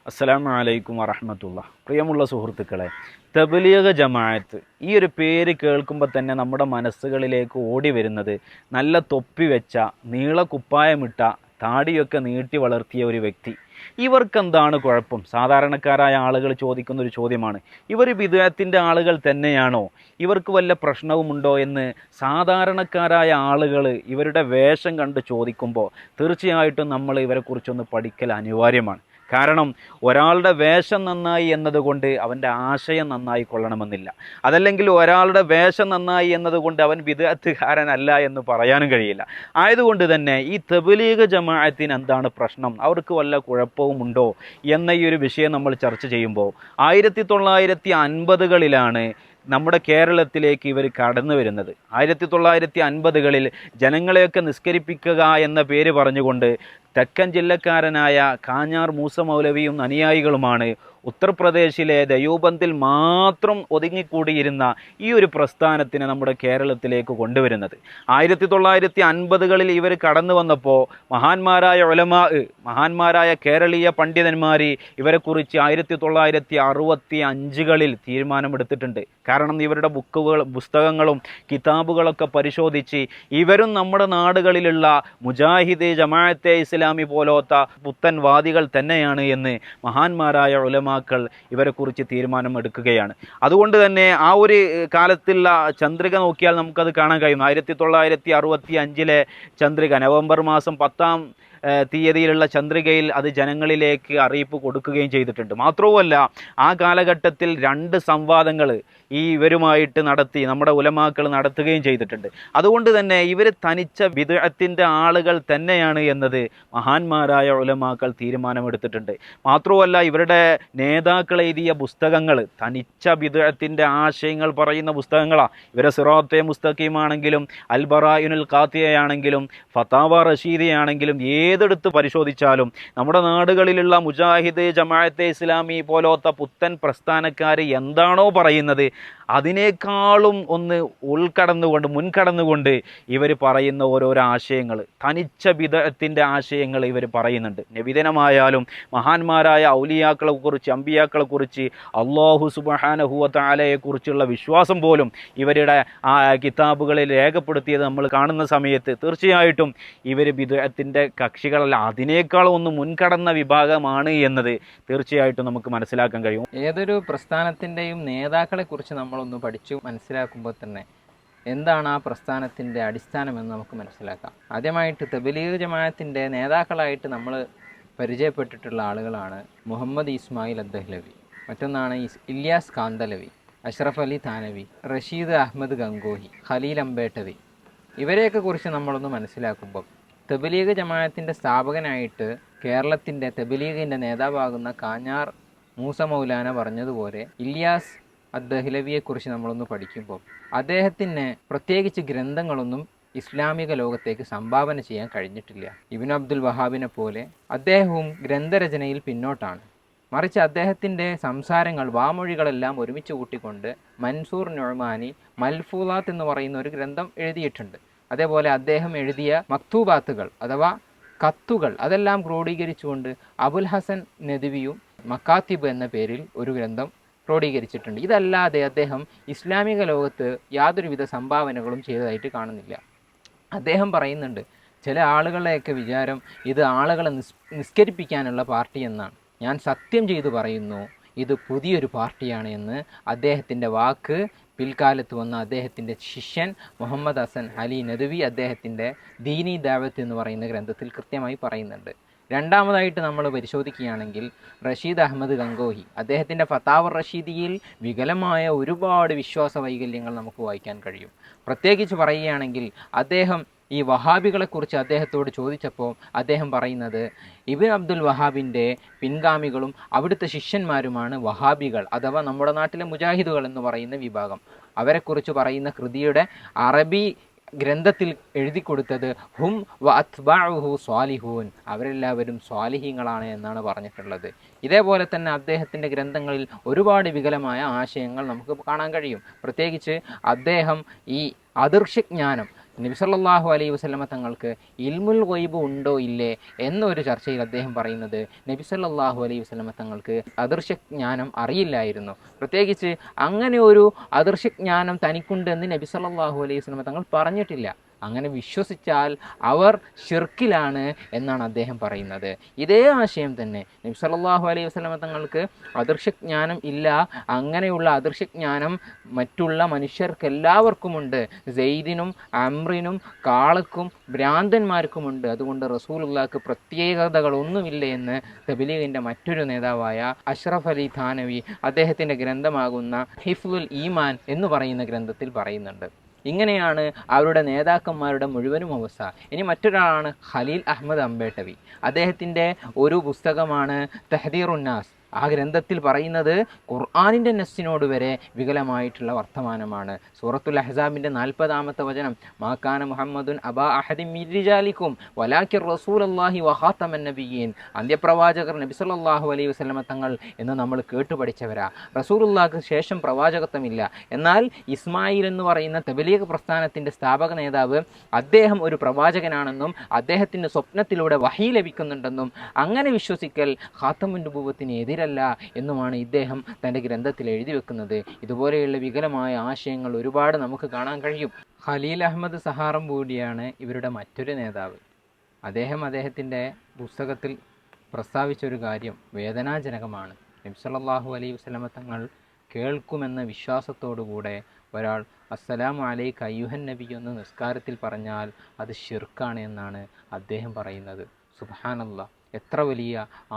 അസ്സലാമു അലൈക്കും വറഹ്മത്തുള്ളാ. പ്രിയമുള്ള സുഹൃത്തുക്കളെ, തബ്ലീഗ് ജമാഅത്ത് ഈ ഒരു പേര് കേൾക്കുമ്പോൾ തന്നെ നമ്മുടെ മനസ്സുകളിലേക്ക് ഓടി വരുന്നത് നല്ല തൊപ്പി വെച്ച, നീള കുപ്പായമിട്ട, താടിയൊക്കെ നീട്ടി വളർത്തിയ ഒരു വ്യക്തി. ഇവർക്കെന്താണ് കുഴപ്പം? സാധാരണക്കാരായ ആളുകൾ ചോദിക്കുന്ന ഒരു ചോദ്യമാണ്. ഇവർ ബിദ്അത്തിൻ്റെ ആളുകൾ തന്നെയാണോ? ഇവർക്ക് വല്ല പ്രശ്നവുമുണ്ടോ എന്ന് സാധാരണക്കാരായ ആളുകൾ ഇവരുടെ വേഷം കണ്ട് ചോദിക്കുമ്പോൾ തീർച്ചയായിട്ടും നമ്മൾ ഇവരെക്കുറിച്ചൊന്ന് പഠിക്കൽ അനിവാര്യമാണ്. കാരണം ഒരാളുടെ വേഷം നന്നായി എന്നതുകൊണ്ട് അവൻ്റെ ആശയം നന്നായി കൊള്ളണമെന്നില്ല. അതല്ലെങ്കിൽ ഒരാളുടെ വേഷം നന്നായി എന്നതുകൊണ്ട് അവൻ ബിദ്അത്തുകാരനല്ല എന്ന് പറയാനും കഴിയില്ല. ആയതുകൊണ്ട് തന്നെ ഈ തബ്ലീഗ് ജമാഅത്തിന് എന്താണ് പ്രശ്നം, അവർക്ക് വല്ല കുഴപ്പവുമുണ്ടോ എന്ന ഈ ഒരു വിഷയം നമ്മൾ ചർച്ച ചെയ്യുമ്പോൾ 1950കളിലാണ് നമ്മുടെ കേരളത്തിലേക്ക് ഇവർ കടന്നു വരുന്നത്. 1950കളിൽ ജനങ്ങളെയൊക്കെ നിസ്കരിപ്പിക്കുക എന്ന പേര് പറഞ്ഞുകൊണ്ട് തെക്കൻ ജില്ലക്കാരനായ കാഞ്ഞാർ മൂസ മൗലവിയും അനുയായികളുമാണ് ഉത്തർപ്രദേശിലെ ദയൂബന്തിൽ മാത്രം ഒതുങ്ങിക്കൂടിയിരുന്ന ഈ ഒരു പ്രസ്ഥാനത്തിനെ നമ്മുടെ കേരളത്തിലേക്ക് കൊണ്ടുവരുന്നത്. 1950കളിൽ ഇവർ കടന്നു വന്നപ്പോൾ മഹാന്മാരായ ഉലമാ, മഹാന്മാരായ കേരളീയ പണ്ഡിതന്മാർ ഇവരെക്കുറിച്ച് 1965കളിൽ തീരുമാനമെടുത്തിട്ടുണ്ട്. കാരണം ഇവരുടെ പുസ്തകങ്ങളും കിതാബുകളൊക്കെ പരിശോധിച്ച് ഇവരും നമ്മുടെ നാടുകളിലുള്ള മുജാഹിദ്, ജമാഅത്തെ ഇസ്ലാമി പോലത്തെ പുത്തൻ വാദികൾ തന്നെയാണ് എന്ന് മഹാന്മാരായ ഉലമാക്കൾ ഇവരെക്കുറിച്ച് തീരുമാനമെടുക്കുകയാണ്. അതുകൊണ്ട് തന്നെ ആ ഒരു കാലത്തുള്ള ചന്ദ്രിക നോക്കിയാൽ നമുക്കത് കാണാൻ കഴിയും. 1965 ചന്ദ്രിക നവംബർ മാസം 10-ാം തീയതിയിലുള്ള ചന്ദ്രികയിൽ അത് ജനങ്ങളിലേക്ക് അറിയിപ്പ് കൊടുക്കുകയും ചെയ്തിട്ടുണ്ട്. മാത്രവുമല്ല, ആ കാലഘട്ടത്തിൽ 2 സംവാദങ്ങൾ ഇവരുമായിട്ട് നടത്തി നമ്മുടെ ഉലമാക്കൾ നടത്തുകയും ചെയ്തിട്ടുണ്ട്. അതുകൊണ്ട് തന്നെ ഇവർ തനിച്ച ബിദ്അത്തിൻ്റെ ആളുകൾ തന്നെയാണ് എന്നത് മഹാന്മാരായ ഉലമാക്കൾ തീരുമാനമെടുത്തിട്ടുണ്ട്. മാത്രവുമല്ല, ഇവരുടെ നേതാക്കൾ എഴുതിയ പുസ്തകങ്ങൾ തനിച്ച ബിദ്അത്തിൻ്റെ ആശയങ്ങൾ പറയുന്ന പുസ്തകങ്ങളാണ്. ഇവരെ സിറാത്തെ മുസ്തഖീമാണെങ്കിലും അൽ ബറായിനുൽ ഖാത്തിയയാണെങ്കിലും ഫതാവ റഷീദിയാണെങ്കിലും ഏതെടുത്ത് പരിശോധിച്ചാലും നമ്മുടെ നാടുകളിലുള്ള മുജാഹിദ്, ജമാഅത്തെ ഇസ്ലാമി പോലത്തെ പുത്തൻ പ്രസ്ഥാനക്കാർ എന്താണോ പറയുന്നത് അതിനേക്കാളും ഒന്ന് മുൻകടന്നുകൊണ്ട് ഇവർ പറയുന്ന ഓരോരോ ആശയങ്ങൾ, തനിച്ച ബിദ്അത്തിൻ്റെ ആശയങ്ങൾ ഇവർ പറയുന്നുണ്ട്. നബിദിനമായാലും മഹാന്മാരായ ഔലിയാക്കളെക്കുറിച്ച്, അമ്പിയാക്കളെക്കുറിച്ച്, അല്ലാഹു സുബ്ഹാനഹു വ തആലയെക്കുറിച്ചുള്ള വിശ്വാസം പോലും ഇവരുടെ ആ കിതാബുകളിൽ രേഖപ്പെടുത്തിയത് നമ്മൾ കാണുന്ന സമയത്ത് തീർച്ചയായിട്ടും ഇവർ ബിദ്അത്തിൻ്റെ കക്ഷികളല്ല, അതിനേക്കാളും ഒന്ന് മുൻകടന്ന വിഭാഗമാണ് എന്നത് തീർച്ചയായിട്ടും നമുക്ക് മനസ്സിലാക്കാൻ കഴിയും. ഏതൊരു പ്രസ്ഥാനത്തിൻ്റെയും നേതാക്കളെക്കുറിച്ച് നമ്മളൊന്ന് പഠിച്ചു മനസ്സിലാക്കുമ്പോൾ തന്നെ എന്താണ് ആ പ്രസ്ഥാനത്തിൻ്റെ അടിസ്ഥാനമെന്ന് നമുക്ക് മനസ്സിലാക്കാം. ആദ്യമായിട്ട് തബ്ലീഗ് ജമാഅത്തിൻ്റെ നേതാക്കളായിട്ട് നമ്മൾ പരിചയപ്പെട്ടിട്ടുള്ള ആളുകളാണ് മുഹമ്മദ് ഇസ്മായിൽ അദ്ദഹ്ലവി, മറ്റൊന്നാണ് ഇല്യാസ് കാന്തലവി, അഷ്റഫ് അലി താനവി, റഷീദ് അഹമ്മദ് ഗംഗോഹി, ഖലീൽ അംബേട്ടവി. ഇവരെയൊക്കെ കുറിച്ച് നമ്മളൊന്ന് മനസ്സിലാക്കുമ്പോൾ തബ്ലീഗ് ജമാഅത്തിൻ്റെ സ്ഥാപകനായിട്ട് കേരളത്തിൻ്റെ തബ്ലീഗിൻ്റെ നേതാവാകുന്ന കാഞ്ഞാർ മൂസ മൗലാന പറഞ്ഞതുപോലെ ഇല്യാസ് അദ്ദഹ്ലവിയെക്കുറിച്ച് നമ്മളൊന്ന് പഠിക്കുമ്പോൾ അദ്ദേഹത്തിന് പ്രത്യേകിച്ച് ഗ്രന്ഥങ്ങളൊന്നും ഇസ്ലാമിക ലോകത്തേക്ക് സംഭാവന ചെയ്യാൻ കഴിഞ്ഞിട്ടില്ല. ഇബ്നു അബ്ദുൽ വഹാബിനെ പോലെ അദ്ദേഹവും ഗ്രന്ഥരചനയിൽ പിന്നോട്ടാണ്. മറിച്ച് അദ്ദേഹത്തിൻ്റെ സംസാരങ്ങൾ, വാമൊഴികളെല്ലാം ഒരുമിച്ച് കൂട്ടിക്കൊണ്ട് മൻസൂർ നുഅ്മാനി മൽഫൂലാത്ത് എന്ന് പറയുന്ന ഒരു ഗ്രന്ഥം എഴുതിയിട്ടുണ്ട്. അതേപോലെ അദ്ദേഹം എഴുതിയ മക്തൂബാത്തുകൾ അഥവാ കത്തുകൾ അതെല്ലാം ക്രോഡീകരിച്ചുകൊണ്ട് അബുൽ ഹസൻ നദ്വിയും മക്കാത്തിബ് എന്ന പേരിൽ ഒരു ഗ്രന്ഥം ക്രോഡീകരിച്ചിട്ടുണ്ട്. ഇതല്ലാതെ അദ്ദേഹം ഇസ്ലാമിക ലോകത്ത് യാതൊരുവിധ സംഭാവനകളും ചെയ്തതായിട്ട് കാണുന്നില്ല. അദ്ദേഹം പറയുന്നുണ്ട്, ചില ആളുകളുടെയൊക്കെ വിചാരം ഇത് ആളുകളെ നിസ്കരിപ്പിക്കാനുള്ള പാർട്ടി എന്നാണ്. ഞാൻ സത്യം ചെയ്തു പറയുന്നു, ഇത് പുതിയൊരു പാർട്ടിയാണ് എന്ന് അദ്ദേഹത്തിൻ്റെ വാക്ക് പിൽക്കാലത്ത് വന്ന അദ്ദേഹത്തിൻ്റെ ശിഷ്യൻ മുഹമ്മദ് ഹസൻ അലി നദ്വി അദ്ദേഹത്തിൻ്റെ ദീനി ദഅവത്ത് എന്ന് പറയുന്ന ഗ്രന്ഥത്തിൽ കൃത്യമായി പറയുന്നുണ്ട്. രണ്ടാമതായിട്ട് നമ്മൾ പരിശോധിക്കുകയാണെങ്കിൽ റഷീദ് അഹമ്മദ് ഗംഗോഹി, അദ്ദേഹത്തിൻ്റെ ഫതാവ റഷീദിയിൽ വികലമായ ഒരുപാട് വിശ്വാസ വൈകല്യങ്ങൾ നമുക്ക് വായിക്കാൻ കഴിയും. പ്രത്യേകിച്ച് പറയുകയാണെങ്കിൽ അദ്ദേഹം ഈ വഹാബികളെക്കുറിച്ച് അദ്ദേഹത്തോട് ചോദിച്ചപ്പോൾ അദ്ദേഹം പറയുന്നത് ഇബ്നു അബ്ദുൽ വഹാബിൻ്റെ പിൻഗാമികളും അവിടുത്തെ ശിഷ്യന്മാരുമാണ് വഹാബികൾ അഥവാ നമ്മുടെ നാട്ടിലെ മുജാഹിദുകൾ എന്ന് പറയുന്ന വിഭാഗം. അവരെക്കുറിച്ച് പറയുന്ന കൃതിയുടെ അറബി ഗ്രന്ഥത്തിൽ എഴുതി കൊടുത്തത് ഹും വ അത്ബഅഹു സ്വാലിഹൂൻ, അവരെല്ലാവരും സ്വാലിഹീങ്ങളാണ് എന്നാണ് പറഞ്ഞിട്ടുള്ളത്. ഇതേപോലെ തന്നെ അദ്ദേഹത്തിൻ്റെ ഗ്രന്ഥങ്ങളിൽ ഒരുപാട് വികലമായ ആശയങ്ങൾ നമുക്ക് കാണാൻ കഴിയും. പ്രത്യേകിച്ച് അദ്ദേഹം ഈ അദൃശ്യജ്ഞാനം, നബി സല്ലല്ലാഹു അലൈഹി വസല്ലമ തങ്ങൾക്ക് ഇൽമുൽ ഗൈബ് ഉണ്ടോ ഇല്ലേ എന്നൊരു ചർച്ചയിൽ അദ്ദേഹം പറയുന്നത് നബി സല്ലല്ലാഹു അലൈഹി വസല്ലമ തങ്ങൾക്ക് അദൃശ്യജ്ഞാനം അറിയില്ലായിരുന്നു. പ്രത്യേകിച്ച് അങ്ങനെ ഒരു അദൃശ്യജ്ഞാനം തനിക്കുണ്ടെന്ന് നബി സല്ലല്ലാഹു അലൈഹി വസല്ലമ തങ്ങൾ പറഞ്ഞിട്ടില്ല. അങ്ങനെ വിശ്വസിച്ചാൽ അവർ ഷിർക്കിലാണ് എന്നാണ് അദ്ദേഹം പറയുന്നത്. ഇതേ ആശയം തന്നെ നബി സല്ലല്ലാഹു അലൈഹി വസല്ലമ തങ്ങൾക്ക് അദൃശ്യജ്ഞാനം ഇല്ല, അങ്ങനെയുള്ള അദൃശ്യജ്ഞാനം മറ്റുള്ള മനുഷ്യർക്കെല്ലാവർക്കുമുണ്ട്, സെയ്ദിനും അംറിനും കാളക്കും ഭ്രാന്തന്മാർക്കുമുണ്ട്, അതുകൊണ്ട് റസൂലുള്ളാഹിക്ക് പ്രത്യേകതകളൊന്നുമില്ല എന്ന് തബ്ലീഗിൻ്റെ മറ്റൊരു നേതാവായ അഷ്റഫ് അലി ഥാനവി അദ്ദേഹത്തിൻ്റെ ഗ്രന്ഥമാകുന്ന ഹിഫ്ലുൽ ഈമാൻ എന്ന് പറയുന്ന ഗ്രന്ഥത്തിൽ പറയുന്നുണ്ട്. ഇങ്ങനെയാണ് അവരുടെ നേതാക്കന്മാരുടെ മുഴുവനും അവസ്ഥ. ഇനി മറ്റൊരാളാണ് ഖലീൽ അഹമ്മദ് അംബേട്ടവി. അദ്ദേഹത്തിൻ്റെ ഒരു പുസ്തകമാണ് തഹ്ദീറുന്നാസ്. ആ ഗ്രന്ഥത്തിൽ പറയുന്നത് ഖുർആനിൻ്റെ നസ്സിനോട് വരെ വികലമായിട്ടുള്ള വർത്തമാനമാണ്. സൂറത്തുൽ അഹ്സാബിൻ്റെ 40-ാമത്തെ വചനം, മാക്കാന മുഹമ്മദുൻ അബാ അഹദിൻ മിൻ റിജാലിക്കും വലാകിർ റസൂലുള്ളാഹി വഖാതമൻ നബിയ്യീൻ. അന്ത്യപ്രവാചകർ നബി സല്ലല്ലാഹു അലൈഹി വസല്ലമ തങ്ങൾ എന്ന് നമ്മൾ കേട്ടുപഠിച്ചവരാ. റസൂലുള്ളാഹിക്ക് ശേഷം പ്രവാചകത്വമില്ല. എന്നാൽ ഇസ്മായിൽ എന്ന് പറയുന്ന തബ്ലീഗ് പ്രസ്ഥാനത്തിൻ്റെ സ്ഥാപക നേതാവ്, അദ്ദേഹം ഒരു പ്രവാചകനാണെന്നും അദ്ദേഹത്തിന് സ്വപ്നത്തിലൂടെ വഹി ലഭിക്കുന്നുണ്ടെന്നും അങ്ങനെ വിശ്വസിക്കൽ ഖാതമുൻ നുബുവത്തിന് എതിരല്ല എന്നുമാണ് ഇദ്ദേഹം തൻ്റെ ഗ്രന്ഥത്തിൽ എഴുതി വെക്കുന്നത്. ഇതുപോലെയുള്ള വികലമായ ആശയങ്ങൾ ഒരുപാട് നമുക്ക് കാണാൻ കഴിയും. ഖലീൽ അഹമ്മദ് സഹാറംപൂടിയാണ് ഇവരുടെ മറ്റൊരു നേതാവ്. അദ്ദേഹത്തിൻ്റെ പുസ്തകത്തിൽ പ്രസ്താവിച്ചൊരു കാര്യം വേദനാജനകമാണ്. നബി സല്ലല്ലാഹു അലൈഹി വസല്ലമ തങ്ങൾ കേൾക്കുമെന്ന വിശ്വാസത്തോടുകൂടെ ഒരാൾ അസ്സലാമു അലൈക അയ്യുഹൻ നബി എന്ന് നിസ്കാരത്തിൽ പറഞ്ഞാൽ അത് ഷിർക്കാണ് എന്നാണ് അദ്ദേഹം പറയുന്നത്. സുബ്ഹാനല്ലാഹ്, എത്ര വലിയ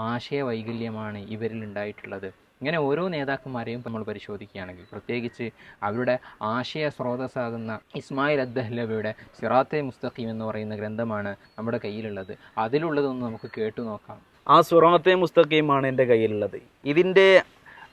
ആശയവൈകല്യമാണ് ഇവരിൽ ഉണ്ടായിട്ടുള്ളത്. ഇങ്ങനെ ഓരോ നേതാക്കന്മാരെയും നമ്മൾ പരിശോധിക്കുകയാണെങ്കിൽ, പ്രത്യേകിച്ച് അവരുടെ ആശയ സ്രോതസ്സാകുന്ന ഇസ്മായിൽ അദ്ദഹ്ലവിയുടെ സിറാത്തെ മുസ്തഖീം എന്ന് പറയുന്ന ഗ്രന്ഥമാണ് നമ്മുടെ കയ്യിലുള്ളത്. അതിലുള്ളതൊന്ന് നമുക്ക് കേട്ടു നോക്കാം. ആ സിറാത്തെ മുസ്തഖീമാണ് എൻ്റെ കയ്യിലുള്ളത്. ഇതിൻ്റെ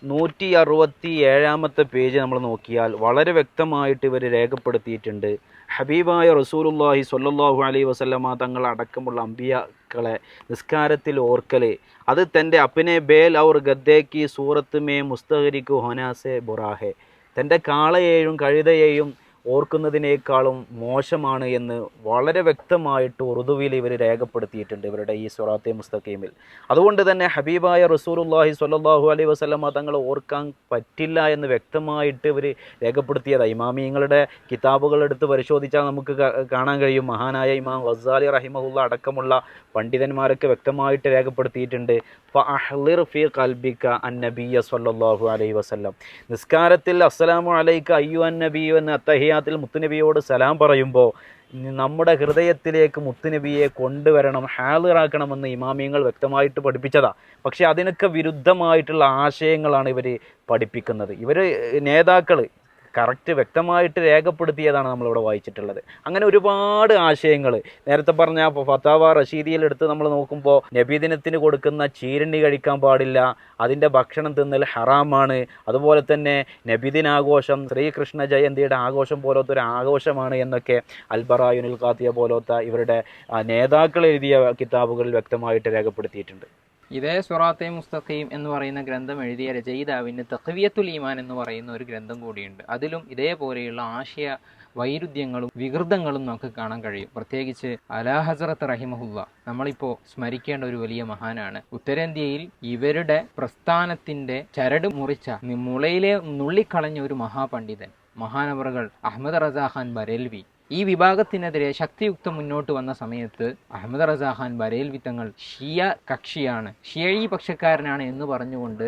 167-ാമത്തെ പേജ് നമ്മൾ നോക്കിയാൽ വളരെ വ്യക്തമായിട്ട് ഇവർ രേഖപ്പെടുത്തിയിട്ടുണ്ട്. ഹബീബായ റസൂലുള്ളാഹി സ്വല്ലല്ലാഹു അലൈഹി വസല്ലമ തങ്ങൾ അടക്കമുള്ള അമ്പിയാക്കളെ നിസ്കാരത്തിൽ ഓർക്കൽ, അത് തൻ്റെ അപ്പിനെ ബേൽ ഔർ ഗദ്ദേക്കി സൂറത്ത് മേ മുസ്തഹരിക്കു ഹൊനാസെ ബുറാഹെ, തൻ്റെ കാളയെയും കഴുതയെയും ഓർക്കുന്നതിനേക്കാളും മോശമാണ് എന്ന് വളരെ വ്യക്തമായിട്ട് ഉറുദുവിൽ ഇവർ രേഖപ്പെടുത്തിയിട്ടുണ്ട് ഇവരുടെ ഈ സിറാത്തെ മുസ്തഖീമിൽ. അതുകൊണ്ട് തന്നെ ഹബീബായ റസൂലുള്ളാഹി സ്വല്ലല്ലാഹു അലൈഹി വസല്ലമ തങ്ങൾ ഓർക്കാൻ പറ്റില്ല എന്ന് വ്യക്തമായിട്ട് ഇവർ രേഖപ്പെടുത്തിയതാണ്. ഇമാമിങ്ങളുടെ കിതാബുകൾ എടുത്ത് പരിശോധിച്ചാൽ നമുക്ക് കാണാൻ കഴിയും. മഹാനായ ഇമാം ഗസാലി റഹിമഹുല്ല അടക്കമുള്ള പണ്ഡിതന്മാരൊക്കെ വ്യക്തമായിട്ട് രേഖപ്പെടുത്തിയിട്ടുണ്ട്. ഫഅഹ്ലിർ ഫീ ഖൽബിക അന്നബിയ സ്വല്ലല്ലാഹു അലൈഹി വസല്ലം, നിസ്കാരത്തിൽ അസ്സലാമു അലൈക അയ്യുഹൻ നബിയ്യു എന്ന അത്തഹിയാത്തിൽ മുത്തുനബിയോട് സലാം പറയുമ്പോൾ നമ്മുടെ ഹൃദയത്തിലേക്ക് മുത്തുനബിയെ കൊണ്ടുവരണം, ഹാളിറാക്കണമെന്ന് ഇമാമിയങ്ങൾ വ്യക്തമായിട്ട് പഠിപ്പിച്ചതാണ്. പക്ഷേ അതിനൊക്കെ വിരുദ്ധമായിട്ടുള്ള ആശയങ്ങളാണ് ഇവർ പഠിപ്പിക്കുന്നത്. ഇവർ നേതാക്കൾ കറക്റ്റ് വ്യക്തമായിട്ട് രേഖപ്പെടുത്തിയതാണ് നമ്മളിവിടെ വായിച്ചിട്ടുള്ളത്. അങ്ങനെ ഒരുപാട് ആശയങ്ങൾ നേരത്തെ പറഞ്ഞ ഫത്താവ റഷീദിയിൽ എടുത്ത് നമ്മൾ നോക്കുമ്പോൾ നബിദിനത്തിന് കൊടുക്കുന്ന ചീരണി കഴിക്കാൻ പാടില്ല, അതിൻ്റെ ഭക്ഷണം തിന്നൽ ഹറാമാണ്. അതുപോലെ തന്നെ നബിദിനാഘോഷം ശ്രീകൃഷ്ണ ജയന്തിയുടെ ആഘോഷം പോലത്തെ ഒരു ആഘോഷമാണ് എന്നൊക്കെ അൽബറായുനുൽ ഖാത്തിയ പോലത്തെ ഇവരുടെ നേതാക്കൾ എഴുതിയ കിതാബുകളിൽ വ്യക്തമായിട്ട് രേഖപ്പെടുത്തിയിട്ടുണ്ട്. ഇതേ സിറാത്തെ മുസ്തഖീം എന്ന് പറയുന്ന ഗ്രന്ഥം എഴുതിയ രചയിതാവിന് തഖ്വിയത്തുൽ ഈമാൻ എന്ന് പറയുന്ന ഒരു ഗ്രന്ഥം കൂടിയുണ്ട്. അതിലും ഇതേപോലെയുള്ള ആശയ വൈരുദ്ധ്യങ്ങളും വികൃതങ്ങളും നമുക്ക് കാണാൻ കഴിയും. പ്രത്യേകിച്ച് അലാ ഹസ്രത്ത് റഹിമഹുല്ല നമ്മളിപ്പോൾ സ്മരിക്കേണ്ട ഒരു വലിയ മഹാനാണ്. ഉത്തരേന്ത്യയിൽ ഇവരുടെ പ്രസ്ഥാനത്തിൻ്റെ ചരട് മുറിച്ച മുളയിലെ നുള്ളിക്കളഞ്ഞ ഒരു മഹാപണ്ഡിതൻ മഹാനവറുകൾ അഹമ്മദ് റസാ ഖാൻ ബരേൽവി. ഈ വിഭാഗത്തിനെതിരെ ശക്തിയുക്തം മുന്നോട്ട് വന്ന സമയത്ത് അഹമ്മദ് റസാ ഖാൻ ബരേൽവി തങ്ങൾ ഷിയ കക്ഷിയാണ്, ഷിയഈ പക്ഷക്കാരനാണ് എന്ന് പറഞ്ഞുകൊണ്ട്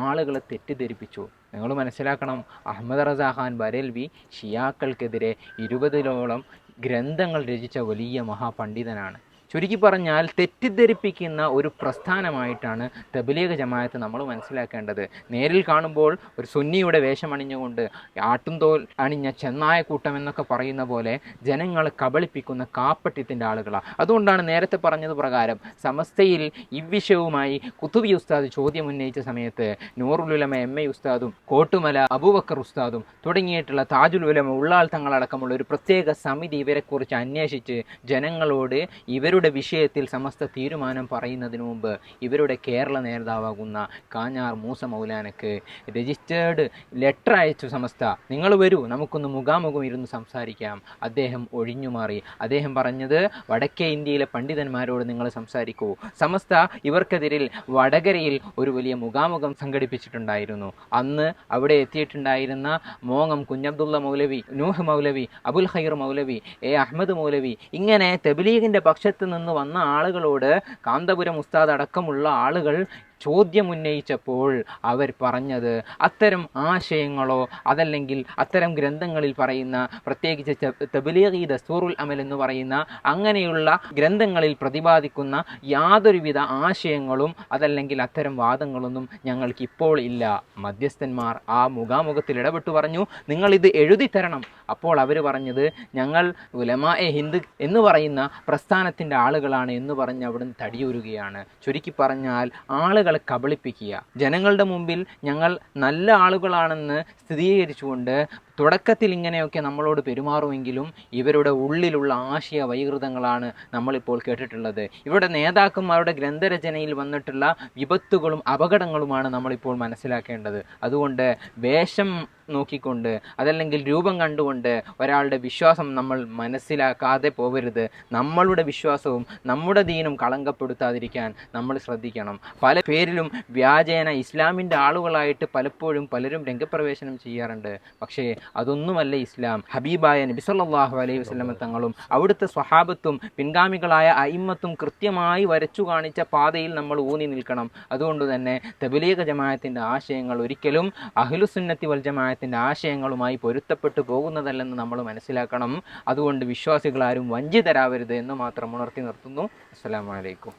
ആളുകളെ തെറ്റിദ്ധരിപ്പിച്ചു. നിങ്ങൾ മനസ്സിലാക്കണം, അഹമ്മദ് റസാ ഖാൻ ബരേൽവി ഷിയാക്കൾക്കെതിരെ 20ഓളം ഗ്രന്ഥങ്ങൾ രചിച്ച വലിയ മഹാപണ്ഡിതനാണ്. ചുരുക്കി പറഞ്ഞാൽ തെറ്റിദ്ധരിപ്പിക്കുന്ന ഒരു പ്രസ്ഥാനമായിട്ടാണ് തബ്ലീഗ് ജമാഅത്ത് നമ്മൾ മനസ്സിലാക്കേണ്ടത്. നേരിൽ കാണുമ്പോൾ ഒരു സുന്നിയുടെ വേഷമണിഞ്ഞുകൊണ്ട് ആട്ടുംതോൽ അണിഞ്ഞ ചെന്നായക്കൂട്ടം എന്നൊക്കെ പറയുന്ന പോലെ ജനങ്ങളെ കബളിപ്പിക്കുന്ന കാപ്പട്യത്തിൻ്റെ ആളുകളാണ്. അതുകൊണ്ടാണ് നേരത്തെ പറഞ്ഞത് പ്രകാരം സമസ്തയിൽ ഇവിഷയവുമായി കുത്തുബി ഉസ്താദ് ചോദ്യം ഉന്നയിച്ച സമയത്ത് നൂറുൽ ഉലമ MA ഉസ്താദും കോട്ടുമല അബൂബക്കർ ഉസ്താദും തുടങ്ങിയിട്ടുള്ള താജുൽ ഉലമ ഉള്ളാൾ തങ്ങളടക്കമുള്ള ഒരു പ്രത്യേക സമിതി ഇവരെക്കുറിച്ച് അന്വേഷിച്ച് ജനങ്ങളോട് ഇവരുടെ ഇവരുടെ വിഷയത്തിൽ സമസ്ത തീരുമാനം പറയുന്നതിന് മുമ്പ് ഇവരുടെ കേരള നേതാവാകുന്ന കാഞ്ഞാർ മൂസ മൗലാനക്ക് രജിസ്റ്റേർഡ് ലെറ്റർ അയച്ചു സമസ്ത, നിങ്ങൾ വരൂ നമുക്കൊന്ന് മുഖാമുഖം ഇരുന്ന് സംസാരിക്കാം. അദ്ദേഹം ഒഴിഞ്ഞുമാറി. അദ്ദേഹം പറഞ്ഞത് വടക്കേ ഇന്ത്യയിലെ പണ്ഡിതന്മാരോട് നിങ്ങൾ സംസാരിക്കൂ. സമസ്ത ഇവർക്കെതിരിൽ വടകരയിൽ ഒരു വലിയ മുഖാമുഖം സംഘടിപ്പിച്ചിട്ടുണ്ടായിരുന്നു. അന്ന് അവിടെ എത്തിയിട്ടുണ്ടായിരുന്ന മോങ്ങം കുഞ്ഞബ്ദുള്ള മൗലവി, നൂഹ് മൗലവി, അബുൽ ഖൈർ മൗലവി, അഹമ്മദ് മൗലവി, ഇങ്ങനെ തബ്ലീഗിന്റെ പക്ഷത്ത് നിന്ന് വന്ന ആളുകളോട് കാന്തപുരം ഉസ്താദ് അടക്കമുള്ള ആളുകൾ ചോദ്യമുന്നയിച്ചപ്പോൾ അവർ പറഞ്ഞത് അത്തരം ആശയങ്ങളോ അതല്ലെങ്കിൽ അത്തരം ഗ്രന്ഥങ്ങളിൽ പറയുന്ന, പ്രത്യേകിച്ച് തബ്ലീഗി ദസ്തൂറുൽ അമൽ എന്ന് പറയുന്ന അങ്ങനെയുള്ള ഗ്രന്ഥങ്ങളിൽ പ്രതിപാദിക്കുന്ന യാതൊരുവിധ ആശയങ്ങളും അതല്ലെങ്കിൽ അത്തരം വാദങ്ങളൊന്നും ഞങ്ങൾക്കിപ്പോൾ ഇല്ല. മധ്യസ്ഥന്മാർ ആ മുഖാമുഖത്തിൽ ഇടപെട്ടു പറഞ്ഞു, നിങ്ങളിത് എഴുതി തരണം. അപ്പോൾ അവർ പറഞ്ഞത് ഞങ്ങൾ ഉലമാഎ ഹിന്ദ് എന്ന് പറയുന്ന പ്രസ്ഥാനത്തിൻ്റെ ആളുകളാണ് എന്ന് പറഞ്ഞ് അവിടുന്ന് തടിയൂരുകയാണ്. ചുരുക്കി പറഞ്ഞാൽ ആളുകളെ കബളിപ്പിക്കുക, ജനങ്ങളുടെ മുമ്പിൽ ഞങ്ങൾ നല്ല ആളുകളാണെന്ന് സ്ഥിരീകരിച്ചുകൊണ്ട് തുടക്കത്തിൽ ഇങ്ങനെയൊക്കെ നമ്മളോട് പെരുമാറുമെങ്കിലും ഇവരുടെ ഉള്ളിലുള്ള ആശയ വൈകൃതങ്ങളാണ് നമ്മളിപ്പോൾ കേട്ടിട്ടുള്ളത്. ഇവരുടെ നേതാക്കന്മാരുടെ ഗ്രന്ഥരചനയിൽ വന്നിട്ടുള്ള വിപത്തുകളും അപകടങ്ങളുമാണ് നമ്മളിപ്പോൾ മനസ്സിലാക്കേണ്ടത്. അതുകൊണ്ട് വേഷം നോക്കിക്കൊണ്ട് അതല്ലെങ്കിൽ രൂപം കണ്ടുകൊണ്ട് ഒരാളുടെ വിശ്വാസം നമ്മൾ മനസ്സിലാക്കാതെ പോകരുത്. നമ്മളുടെ വിശ്വാസവും നമ്മുടെ ദീനും കളങ്കപ്പെടുത്താതിരിക്കാൻ നമ്മൾ ശ്രദ്ധിക്കണം. പല പേരിലും വ്യാജേന ഇസ്ലാമിൻ്റെ ആളുകളായിട്ട് പലപ്പോഴും പലരും രംഗപ്രവേശനം ചെയ്യാറുണ്ട്. പക്ഷേ അതൊന്നുമല്ല ഇസ്ലാം. ഹബീബായ നബി സല്ലല്ലാഹു അലൈഹി വസല്ലം തങ്ങളും അവിടുത്തെ സ്വഹാബത്തും പിൻഗാമികളായ അയിമ്മത്തും കൃത്യമായി വരച്ചു കാണിച്ച പാതയിൽ നമ്മൾ ഊന്നി നിൽക്കണം. അതുകൊണ്ട് തന്നെ തബ്ലീഗ് ജമാഅത്തിൻ്റെ ആശയങ്ങൾ ഒരിക്കലും അഹ്ലുസുന്നത്തി വൽ ജമാഅത്തിൻ്റെ ആശയങ്ങളുമായി പൊരുത്തപ്പെട്ടു പോകുന്നതല്ലെന്ന് നമ്മൾ മനസ്സിലാക്കണം. അതുകൊണ്ട് വിശ്വാസികളാരും വഞ്ചിതരാവരുത് എന്ന് മാത്രം ഉണർത്തി നിർത്തുന്നു. അസ്സലാമു അലൈക്കും.